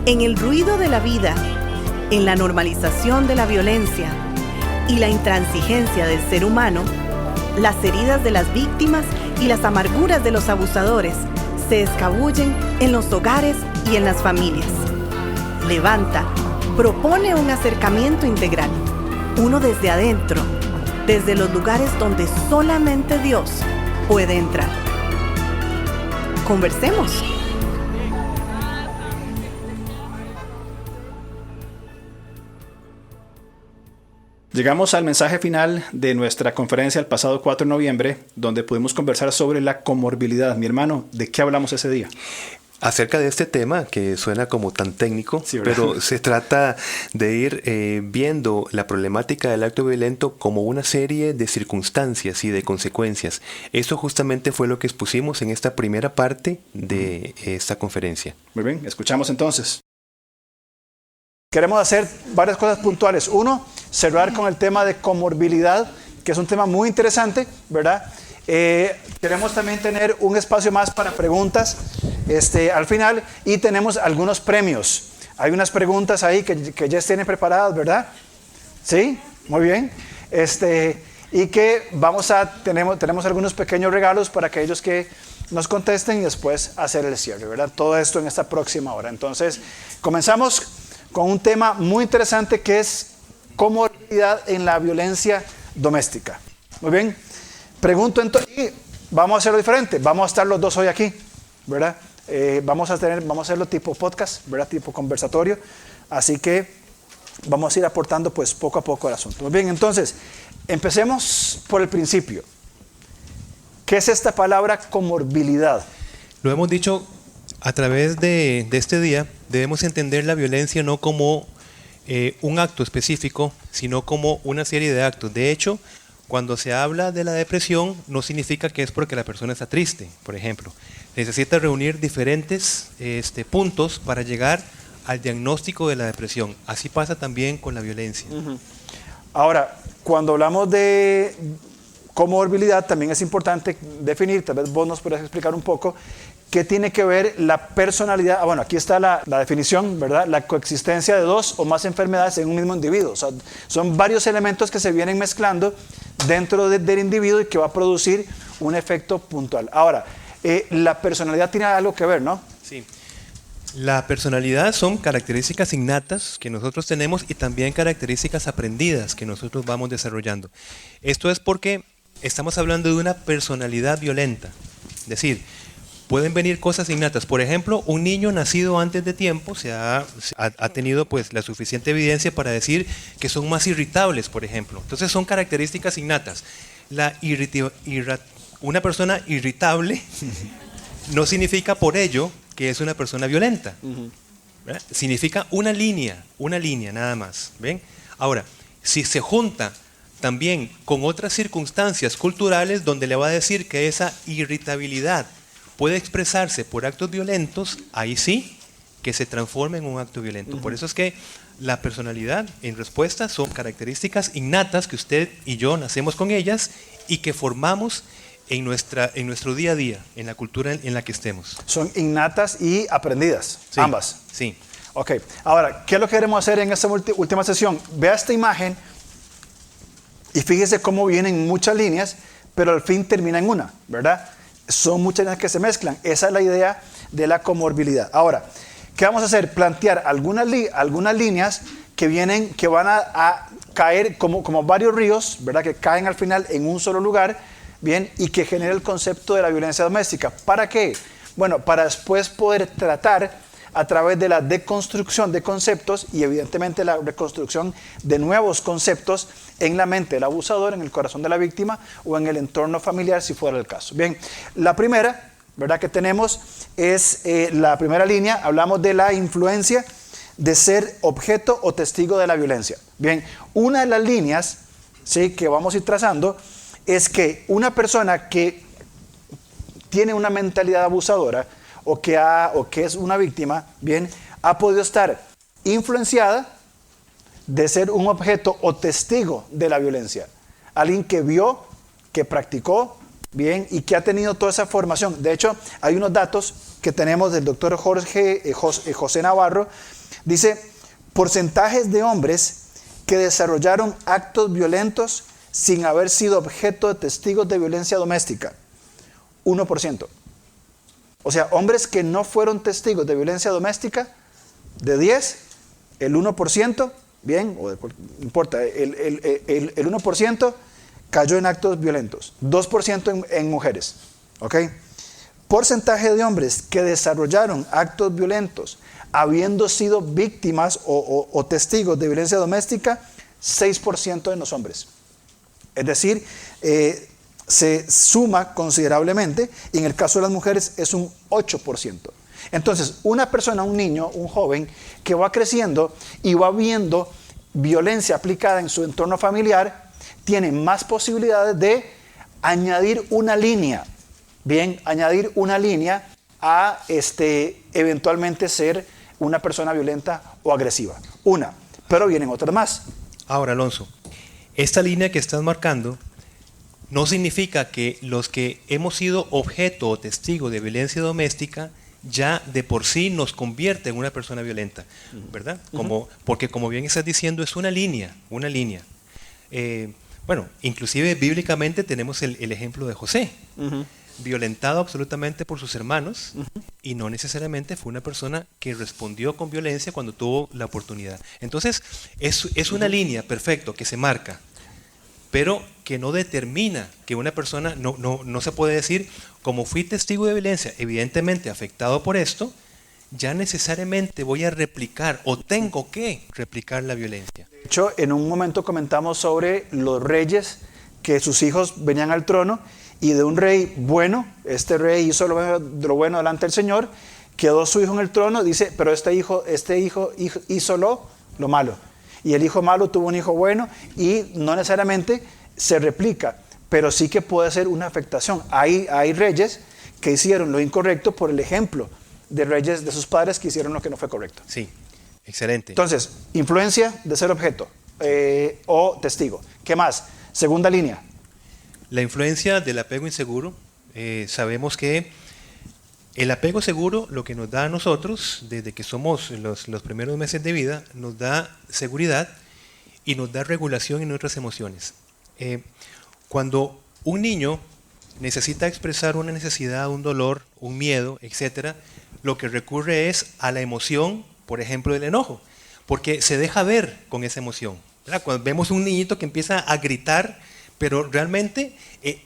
En el ruido de la vida, en la normalización de la violencia y la intransigencia del ser humano, las heridas de las víctimas y las amarguras de los abusadores se escabullen en los hogares y en las familias. Levanta propone un acercamiento integral, uno desde adentro, desde los lugares donde solamente Dios puede entrar. Conversemos. Llegamos al mensaje final de nuestra conferencia el pasado 4 de noviembre, donde pudimos conversar sobre la comorbilidad. Mi hermano, ¿de qué hablamos ese día? Acerca de este tema que suena como tan técnico, sí, pero se trata de ir viendo la problemática del acto violento como una serie de circunstancias y de consecuencias. Eso justamente fue lo que expusimos en esta primera parte de esta conferencia. Muy bien, escuchamos entonces. Queremos hacer varias cosas puntuales. Uno, cerrar con el tema de comorbilidad, que es un tema muy interesante, ¿verdad? Queremos también tener un espacio más para preguntas al final, y tenemos algunos premios. Hay unas preguntas ahí que ya tienen preparadas, ¿verdad? Sí, muy bien. Y que tenemos algunos pequeños regalos para aquellos que nos contesten y después hacer el cierre, ¿verdad? Todo esto en esta próxima hora. Entonces, comenzamos con un tema muy interesante que es comorbilidad en la violencia doméstica. Muy bien. Pregunto entonces, y vamos a hacerlo diferente. Vamos a estar los dos hoy aquí, ¿verdad? Vamos a hacerlo tipo podcast, ¿verdad? Tipo conversatorio. Así que vamos a ir aportando pues poco a poco al asunto. Muy bien, entonces, empecemos por el principio. ¿Qué es esta palabra comorbilidad? Lo hemos dicho a través de este día. Debemos entender la violencia no como un acto específico, sino como una serie de actos. De hecho, cuando se habla de la depresión, no significa que es porque la persona está triste, por ejemplo. Necesita reunir diferentes puntos para llegar al diagnóstico de la depresión. Así pasa también con la violencia. Uh-huh. Ahora, cuando hablamos de comorbilidad, también es importante definir, tal vez vos nos podrías explicar un poco, qué tiene que ver la personalidad. Bueno, aquí está la definición, ¿verdad? La coexistencia de dos o más enfermedades en un mismo individuo. O sea, son varios elementos que se vienen mezclando dentro del individuo y que va a producir un efecto puntual. Ahora, la personalidad tiene algo que ver, ¿no? Sí. La personalidad son características innatas que nosotros tenemos y también características aprendidas que nosotros vamos desarrollando. Esto es porque estamos hablando de una personalidad violenta. Es decir, pueden venir cosas innatas. Por ejemplo, un niño nacido antes de tiempo ha tenido pues la suficiente evidencia para decir que son más irritables, por ejemplo. Entonces son características innatas. Una persona irritable no significa por ello que es una persona violenta. ¿Verdad? Significa una línea nada más. ¿Ven? Ahora, si se junta también con otras circunstancias culturales donde le va a decir que esa irritabilidad puede expresarse por actos violentos, ahí sí que se transforma en un acto violento. Uh-huh. Por eso es que la personalidad, en respuesta, son características innatas que usted y yo nacemos con ellas y que formamos en nuestro día a día, en la cultura en la que estemos. Son innatas y aprendidas, sí, ambas. Sí. Ok, ahora, ¿qué es lo que queremos hacer en esta última sesión? Vea esta imagen y fíjese cómo vienen muchas líneas, pero al fin termina en una, ¿verdad? Son muchas líneas que se mezclan. Esa es la idea de la comorbilidad. Ahora, ¿qué vamos a hacer? Plantear algunas líneas que van a caer como varios ríos, ¿verdad? Que caen al final en un solo lugar, ¿bien? Y que genera el concepto de la violencia doméstica. ¿Para qué? Bueno, para después poder tratar a través de la deconstrucción de conceptos y evidentemente la reconstrucción de nuevos conceptos en la mente del abusador, en el corazón de la víctima o en el entorno familiar si fuera el caso. Bien, la primera, ¿verdad? Que tenemos es la primera línea, hablamos de la influencia de ser objeto o testigo de la violencia. Bien, una de las líneas, ¿sí?, que vamos a ir trazando es que una persona que tiene una mentalidad abusadora o que es una víctima, bien, ha podido estar influenciada de ser un objeto o testigo de la violencia. Alguien que vio, que practicó, bien, y que ha tenido toda esa formación. De hecho, hay unos datos que tenemos del doctor José Navarro, dice, porcentajes de hombres que desarrollaron actos violentos sin haber sido objeto de testigos de violencia doméstica. 1%. O sea, hombres que no fueron testigos de violencia doméstica, de 10, el 1%, bien, o no importa, el 1% cayó en actos violentos, 2% en mujeres. ¿Ok? Porcentaje de hombres que desarrollaron actos violentos habiendo sido víctimas o testigos de violencia doméstica, 6% en los hombres. Es decir, se suma considerablemente, y en el caso de las mujeres es un 8%. Entonces, una persona, un niño, un joven que va creciendo y va viendo violencia aplicada en su entorno familiar, tiene más posibilidades de añadir una línea, añadir una línea a eventualmente ser una persona violenta o agresiva. Pero vienen otras más. Ahora, Alonso, esta línea que estás marcando no significa que los que hemos sido objeto o testigo de violencia doméstica ya de por sí nos convierte en una persona violenta, ¿verdad? Porque como bien estás diciendo, es una línea. Bueno, inclusive bíblicamente tenemos el ejemplo de José, violentado absolutamente por sus hermanos, y no necesariamente fue una persona que respondió con violencia cuando tuvo la oportunidad. Entonces, es una línea, perfecto, que se marca, pero que no determina que una persona, no se puede decir, como fui testigo de violencia, evidentemente afectado por esto, ya necesariamente voy a replicar o tengo que replicar la violencia. De hecho, en un momento comentamos sobre los reyes, que sus hijos venían al trono, y de un rey bueno, este rey hizo lo bueno delante del Señor, quedó su hijo en el trono, dice, pero este hijo hizo lo malo. Y el hijo malo tuvo un hijo bueno, y no necesariamente se replica, pero sí que puede ser una afectación. Hay reyes que hicieron lo incorrecto por el ejemplo de reyes de sus padres que hicieron lo que no fue correcto. Sí, excelente. Entonces, influencia de ser objeto o testigo. ¿Qué más? Segunda línea. La influencia del apego inseguro. Sabemos que el apego seguro lo que nos da a nosotros, desde que somos los primeros meses de vida, nos da seguridad y nos da regulación en nuestras emociones. Cuando un niño necesita expresar una necesidad, un dolor, un miedo, etc., lo que recurre es a la emoción, por ejemplo, del enojo, porque se deja ver con esa emoción, ¿verdad? Cuando vemos un niñito que empieza a gritar, pero realmente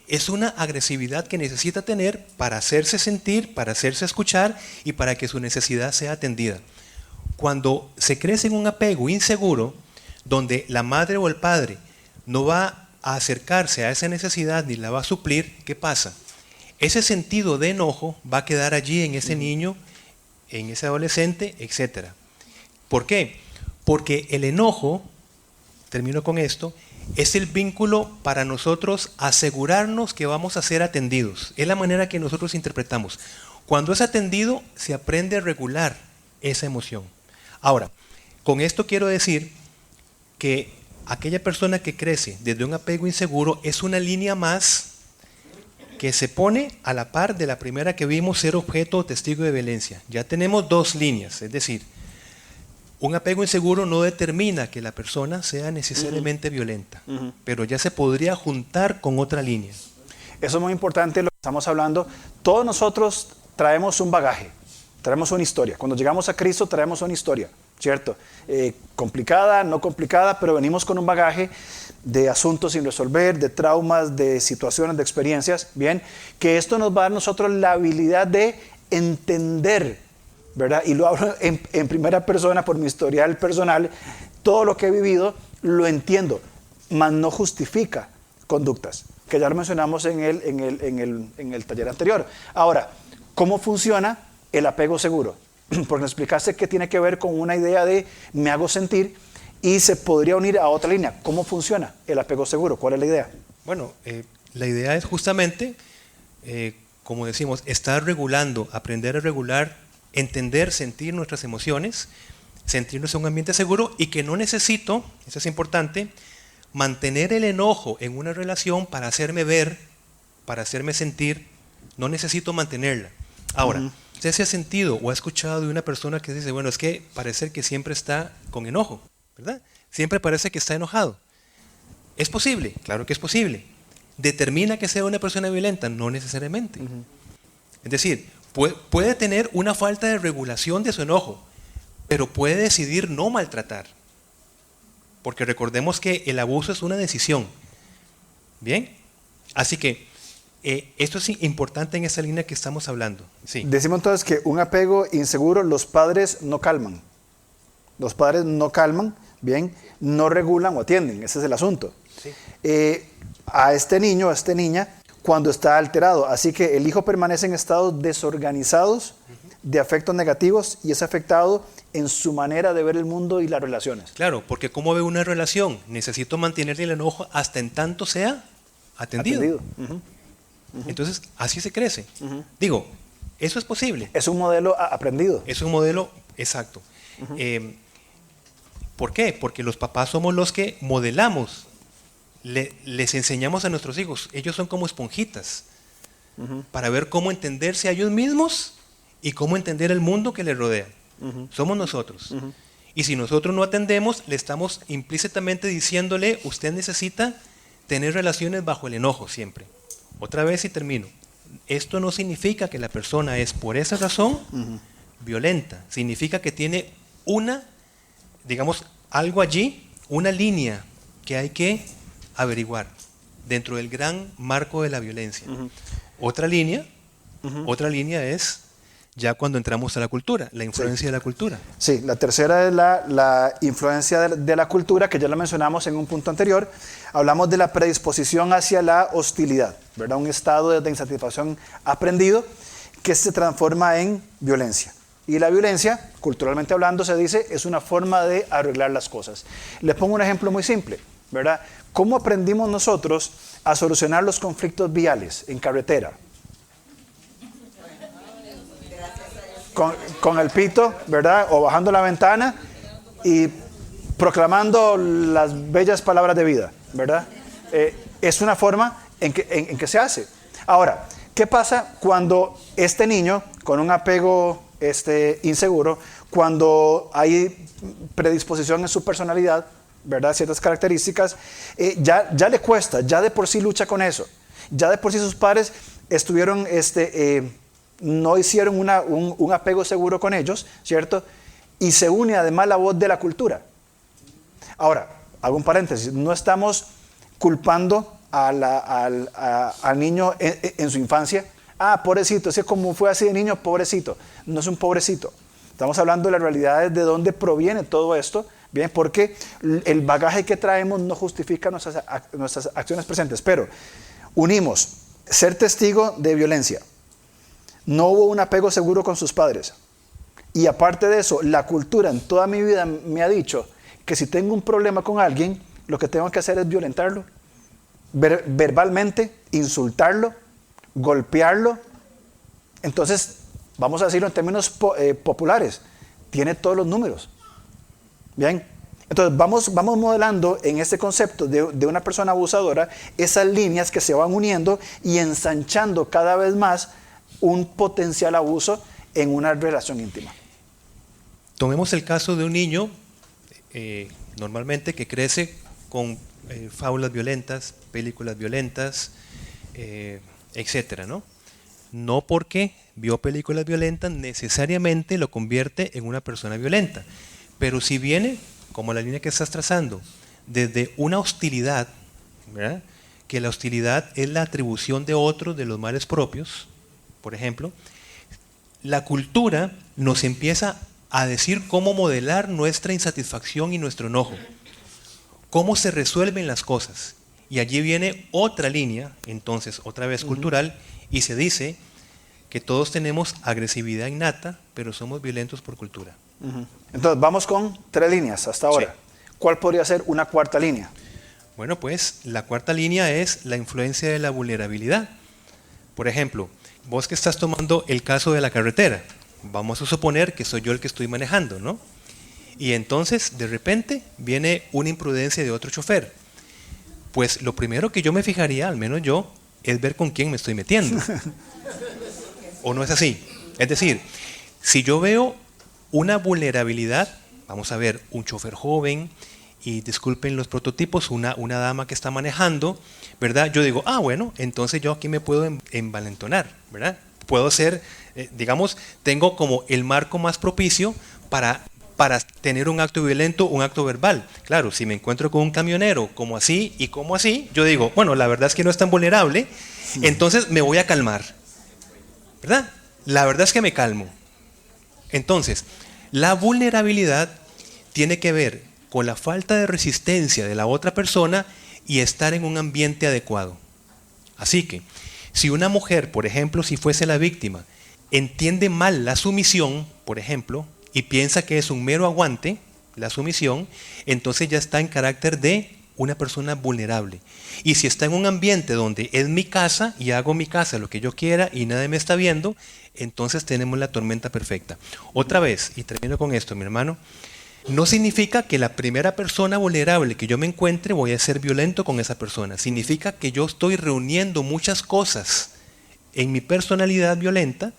es una agresividad que necesita tener para hacerse sentir, para hacerse escuchar y para que su necesidad sea atendida. Cuando se crece en un apego inseguro, donde la madre o el padre no va a acercarse a esa necesidad ni la va a suplir, ¿qué pasa? Ese sentido de enojo va a quedar allí en ese niño, en ese adolescente, etc. ¿Por qué? Porque el enojo, termino con esto, es el vínculo para nosotros asegurarnos que vamos a ser atendidos. Es la manera que nosotros interpretamos. Cuando es atendido, se aprende a regular esa emoción. Ahora, con esto quiero decir que aquella persona que crece desde un apego inseguro es una línea más que se pone a la par de la primera que vimos, ser objeto o testigo de violencia. Ya tenemos dos líneas, es decir, un apego inseguro no determina que la persona sea necesariamente violenta, pero ya se podría juntar con otra línea. Eso es muy importante, lo que estamos hablando. Todos nosotros traemos un bagaje, traemos una historia. Cuando llegamos a Cristo traemos una historia, ¿cierto? Complicada, no complicada, pero venimos con un bagaje de asuntos sin resolver, de traumas, de situaciones, de experiencias, ¿bien? Que esto nos va a dar a nosotros la habilidad de entender, ¿verdad? Y lo hablo en primera persona por mi historial personal. Todo lo que he vivido lo entiendo, mas no justifica conductas, que ya lo mencionamos en el taller anterior. Ahora, ¿cómo funciona el apego seguro? Porque nos explicaste que tiene que ver con una idea de me hago sentir y se podría unir a otra línea. ¿Cómo funciona el apego seguro? ¿Cuál es la idea? Bueno, la idea es justamente, como decimos, estar regulando, aprender a regular, entender, sentir nuestras emociones, sentirnos en un ambiente seguro y que no necesito, eso es importante, mantener el enojo en una relación para hacerme ver, para hacerme sentir, no necesito mantenerla. Ahora, ¿Usted se ha sentido o ha escuchado de una persona que dice, bueno, es que parece que siempre está con enojo, ¿verdad? Siempre parece que está enojado. ¿Es posible? Claro que es posible. ¿Determina que sea una persona violenta? No necesariamente. Es decir, puede tener una falta de regulación de su enojo, pero puede decidir no maltratar. Porque recordemos que el abuso es una decisión. ¿Bien? Así que esto es importante en esa línea que estamos hablando. Sí. Decimos entonces que un apego inseguro los padres no calman. Los padres no calman, bien, no regulan o atienden. Ese es el asunto. Sí. A este niño, a esta niña, cuando está alterado. Así que el hijo permanece en estados desorganizados, de afectos negativos, y es afectado en su manera de ver el mundo y las relaciones. Claro, porque ¿cómo ve una relación? Necesito mantenerle el enojo hasta en tanto sea atendido. Entonces, así se crece. Digo, eso es posible. Es un modelo aprendido. Es un modelo exacto. ¿Por qué? Porque los papás somos los que modelamos. Les enseñamos a nuestros hijos. Ellos son como esponjitas para ver cómo entenderse a ellos mismos y cómo entender el mundo que les rodea. Somos nosotros. Y si nosotros no atendemos, le estamos implícitamente diciéndole, usted necesita tener relaciones bajo el enojo siempre. Otra vez y termino. Esto no significa que la persona es por esa razón violenta. Significa que tiene digamos, algo allí, una línea que hay que averiguar dentro del gran marco de la violencia. Otra línea es ya cuando entramos a la cultura, la influencia de la cultura. Sí, la tercera es la influencia de la cultura, que ya la mencionamos en un punto anterior. Hablamos de la predisposición hacia la hostilidad, ¿verdad? Un estado de insatisfacción aprendido que se transforma en violencia. Y la violencia, culturalmente hablando, se dice, es una forma de arreglar las cosas. Les pongo un ejemplo muy simple, ¿verdad? ¿Cómo aprendimos nosotros a solucionar los conflictos viales en carretera? Con el pito, ¿verdad? O bajando la ventana y proclamando las bellas palabras de vida, ¿verdad? Es una forma en que se hace. Ahora, ¿qué pasa cuando este niño, con un apego inseguro, cuando hay predisposición en su personalidad, ¿verdad? Ciertas características, ya le cuesta, ya de por sí lucha con eso. Ya de por sí sus padres estuvieron, no hicieron un apego seguro con ellos, ¿cierto? Y se une además la voz de la cultura. Ahora, hago un paréntesis, no estamos culpando al niño en su infancia. Ah, pobrecito, ese como fue así de niño, pobrecito. No es un pobrecito. Estamos hablando de las realidades de dónde proviene todo esto, bien, porque el bagaje que traemos no justifica nuestras acciones presentes. Pero unimos ser testigo de violencia. No hubo un apego seguro con sus padres. Y aparte de eso, la cultura en toda mi vida me ha dicho que si tengo un problema con alguien, lo que tengo que hacer es violentarlo, verbalmente, insultarlo, golpearlo. Entonces, vamos a decirlo en términos populares, tiene todos los números. Bien, entonces vamos modelando en este concepto de una persona abusadora esas líneas que se van uniendo y ensanchando cada vez más un potencial abuso en una relación íntima. Tomemos el caso de un niño, normalmente que crece con fábulas violentas, películas violentas, etcétera, ¿no? No porque vio películas violentas necesariamente lo convierte en una persona violenta, pero si viene, como la línea que estás trazando, desde una hostilidad, ¿verdad? Que la hostilidad es la atribución de otros de los males propios, por ejemplo, la cultura nos empieza a decir cómo modelar nuestra insatisfacción y nuestro enojo, cómo se resuelven las cosas. Y allí viene otra línea, entonces, otra vez cultural, y se dice que todos tenemos agresividad innata, pero somos violentos por cultura. Entonces, vamos con 3 líneas hasta ahora. Sí. ¿Cuál podría ser una cuarta línea? Bueno, pues la cuarta línea es la influencia de la vulnerabilidad. Por ejemplo, vos que estás tomando el caso de la carretera, vamos a suponer que soy yo el que estoy manejando, ¿no? Y entonces, de repente, viene una imprudencia de otro chofer. Pues lo primero que yo me fijaría, al menos yo, es ver con quién me estoy metiendo. ¿O no es así? Es decir, si yo veo una vulnerabilidad, vamos a ver, un chofer joven, y disculpen los prototipos, una dama que está manejando, ¿verdad? Yo digo, bueno, entonces yo aquí me puedo envalentonar, ¿verdad? Puedo ser, digamos, tengo como el marco más propicio para tener un acto violento, un acto verbal. Claro, si me encuentro con un camionero como así y como así, yo digo, bueno, la verdad es que no es tan vulnerable, entonces me voy a calmar, ¿verdad? La verdad es que me calmo. Entonces, la vulnerabilidad tiene que ver con la falta de resistencia de la otra persona y estar en un ambiente adecuado. Así que, si una mujer, por ejemplo, si fuese la víctima, entiende mal la sumisión, por ejemplo, y piensa que es un mero aguante, la sumisión, entonces ya está en carácter de una persona vulnerable. Y si está en un ambiente donde es mi casa y hago mi casa lo que yo quiera y nadie me está viendo, entonces tenemos la tormenta perfecta. Otra vez, y termino con esto, mi hermano, no significa que la primera persona vulnerable que yo me encuentre voy a ser violento con esa persona. Significa que yo estoy reuniendo muchas cosas en mi personalidad violenta,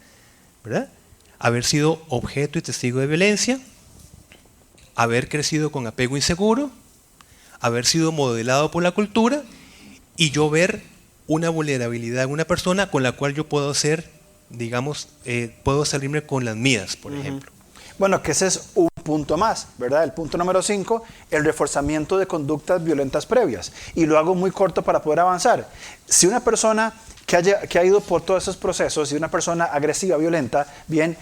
¿verdad? Haber sido objeto y testigo de violencia, haber crecido con apego inseguro, haber sido modelado por la cultura y yo ver una vulnerabilidad en una persona con la cual yo puedo ser, digamos, puedo salirme con las mías, por ejemplo. Bueno, que ese es un punto más, ¿verdad? El punto número 5, el reforzamiento de conductas violentas previas. Y lo hago muy corto para poder avanzar. Si una persona que ha ido por todos esos procesos, si una persona agresiva, violenta, bien,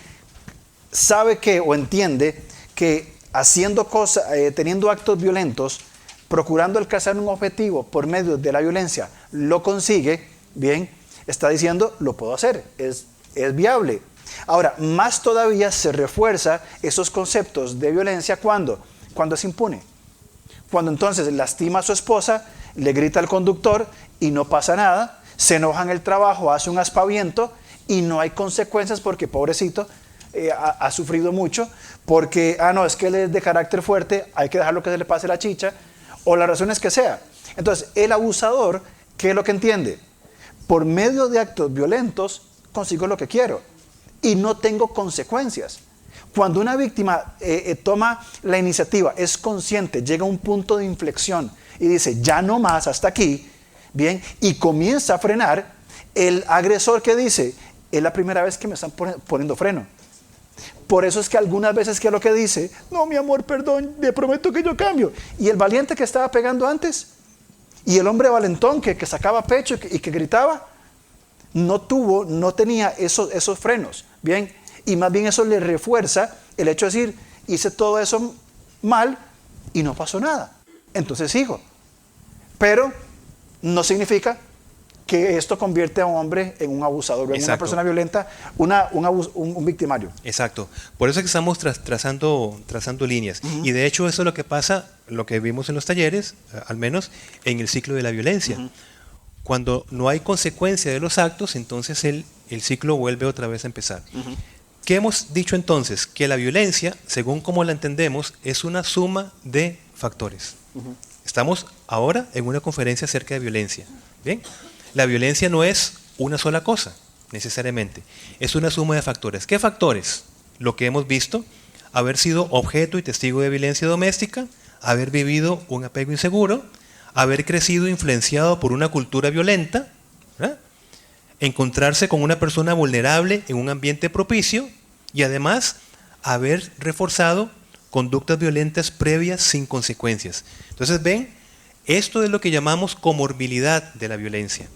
sabe que o entiende que haciendo cosas, teniendo actos violentos, procurando alcanzar un objetivo por medio de la violencia, lo consigue, bien, está diciendo, lo puedo hacer, es viable. Ahora, más todavía se refuerza esos conceptos de violencia cuando es impune. Cuando entonces lastima a su esposa, le grita al conductor y no pasa nada, se enoja en el trabajo, hace un aspaviento y no hay consecuencias porque pobrecito ha sufrido mucho, porque, no, es que él es de carácter fuerte, hay que dejarlo que se le pase la chicha, o las razones que sea. Entonces, el abusador, ¿qué es lo que entiende? Por medio de actos violentos consigo lo que quiero y no tengo consecuencias. Cuando una víctima toma la iniciativa, es consciente, llega a un punto de inflexión y dice, ya no más, hasta aquí, bien, y comienza a frenar, el agresor que dice, es la primera vez que me están poniendo freno. Por eso es que algunas veces, ¿qué es lo que dice? No, mi amor, perdón, te prometo que yo cambio. Y el valiente que estaba pegando antes, y el hombre valentón que sacaba pecho y que gritaba, no tenía esos frenos, bien, y más bien eso le refuerza el hecho de decir, hice todo eso mal y no pasó nada, entonces sigo. Pero no significa que esto convierte a un hombre en un abusador, en una persona violenta, un victimario. Exacto. Por eso es que estamos trazando líneas. Uh-huh. Y de hecho eso es lo que pasa, lo que vimos en los talleres, al menos en el ciclo de la violencia. Uh-huh. Cuando no hay consecuencia de los actos, entonces el ciclo vuelve otra vez a empezar. Uh-huh. ¿Qué hemos dicho entonces? Que la violencia, según como la entendemos, es una suma de factores. Uh-huh. Estamos ahora en una conferencia acerca de violencia. ¿Bien? La violencia no es una sola cosa, necesariamente. Es una suma de factores. ¿Qué factores? Lo que hemos visto, haber sido objeto y testigo de violencia doméstica, haber vivido un apego inseguro, haber crecido influenciado por una cultura violenta, ¿verdad? Encontrarse con una persona vulnerable en un ambiente propicio y además haber reforzado conductas violentas previas sin consecuencias. Entonces, ven, esto es lo que llamamos comorbilidad de la violencia.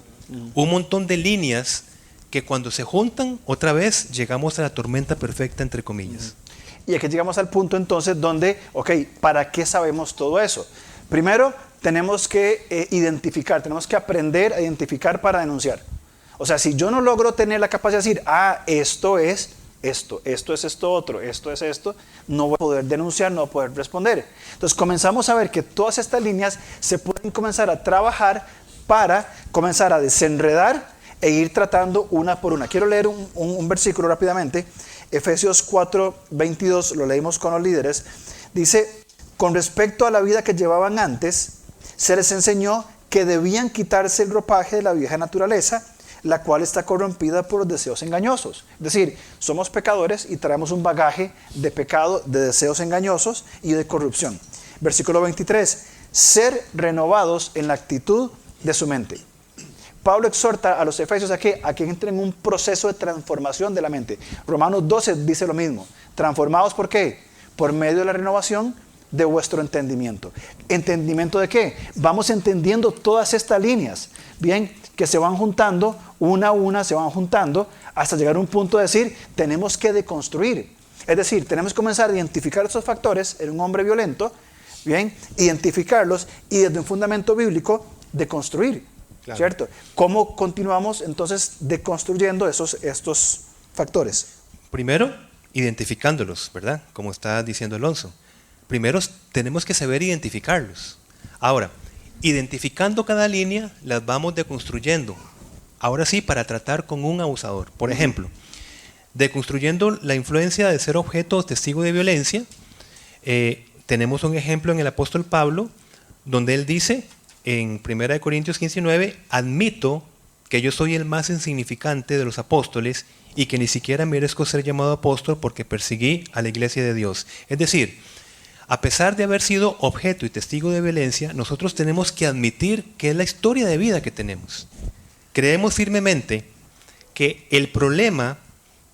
Un montón de líneas que cuando se juntan, otra vez llegamos a la tormenta perfecta, entre comillas. Y aquí llegamos al punto entonces donde, ¿para qué sabemos todo eso? Primero, tenemos que identificar, tenemos que aprender a identificar para denunciar. O sea, si yo no logro tener la capacidad de decir, esto es esto, esto es esto otro, esto es esto, no voy a poder denunciar, no voy a poder responder. Entonces comenzamos a ver que todas estas líneas se pueden comenzar a trabajar para comenzar a desenredar e ir tratando una por una. Quiero leer un versículo rápidamente. Efesios 4:22, lo leímos con los líderes. Dice, con respecto a la vida que llevaban antes, se les enseñó que debían quitarse el ropaje de la vieja naturaleza, la cual está corrompida por los deseos engañosos. Es decir, somos pecadores y traemos un bagaje de pecado, de deseos engañosos y de corrupción. Versículo 23, ser renovados en la actitud de su mente. Pablo exhorta a los efesios a que entren en un proceso de transformación de la mente. Romanos 12 dice lo mismo. ¿Transformados por qué? Por medio de la renovación de vuestro entendimiento. ¿Entendimiento de qué? Vamos entendiendo todas estas líneas, bien, que se van juntando, una a una se van juntando, hasta llegar a un punto de decir, tenemos que deconstruir. Es decir, tenemos que comenzar a identificar esos factores en un hombre violento, bien, identificarlos y desde un fundamento bíblico deconstruir. Claro. ¿Cierto? ¿Cómo continuamos entonces deconstruyendo estos factores? Primero, identificándolos, ¿verdad? Como está diciendo Alonso. Primero tenemos que saber identificarlos. Ahora, identificando cada línea, las vamos deconstruyendo. Ahora sí, para tratar con un abusador. Por ejemplo, deconstruyendo la influencia de ser objeto o testigo de violencia, tenemos un ejemplo en el apóstol Pablo, donde él dice, en 1 Corintios 15:9, admito que yo soy el más insignificante de los apóstoles y que ni siquiera merezco ser llamado apóstol porque perseguí a la iglesia de Dios. Es decir, a pesar de haber sido objeto y testigo de violencia, nosotros tenemos que admitir que es la historia de vida que tenemos. Creemos firmemente que el problema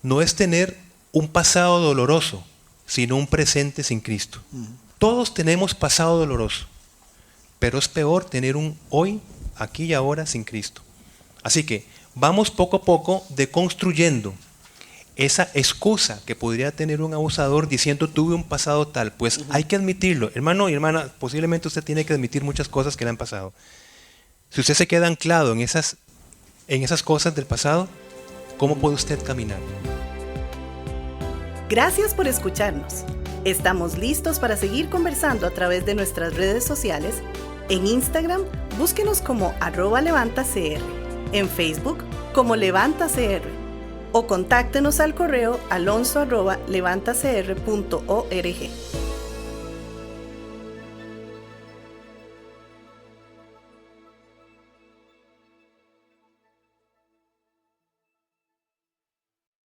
no es tener un pasado doloroso, sino un presente sin Cristo. Todos tenemos pasado doloroso. Pero es peor tener un hoy, aquí y ahora sin Cristo. Así que vamos poco a poco deconstruyendo esa excusa que podría tener un abusador diciendo tuve un pasado tal. Pues hay que admitirlo. Hermano y hermana, posiblemente usted tiene que admitir muchas cosas que le han pasado. Si usted se queda anclado en esas cosas del pasado, ¿cómo puede usted caminar? Gracias por escucharnos. Estamos listos para seguir conversando a través de nuestras redes sociales. En Instagram, búsquenos como @levantacr, en Facebook como LevantaCR o contáctenos al correo alonso@levantacr.org.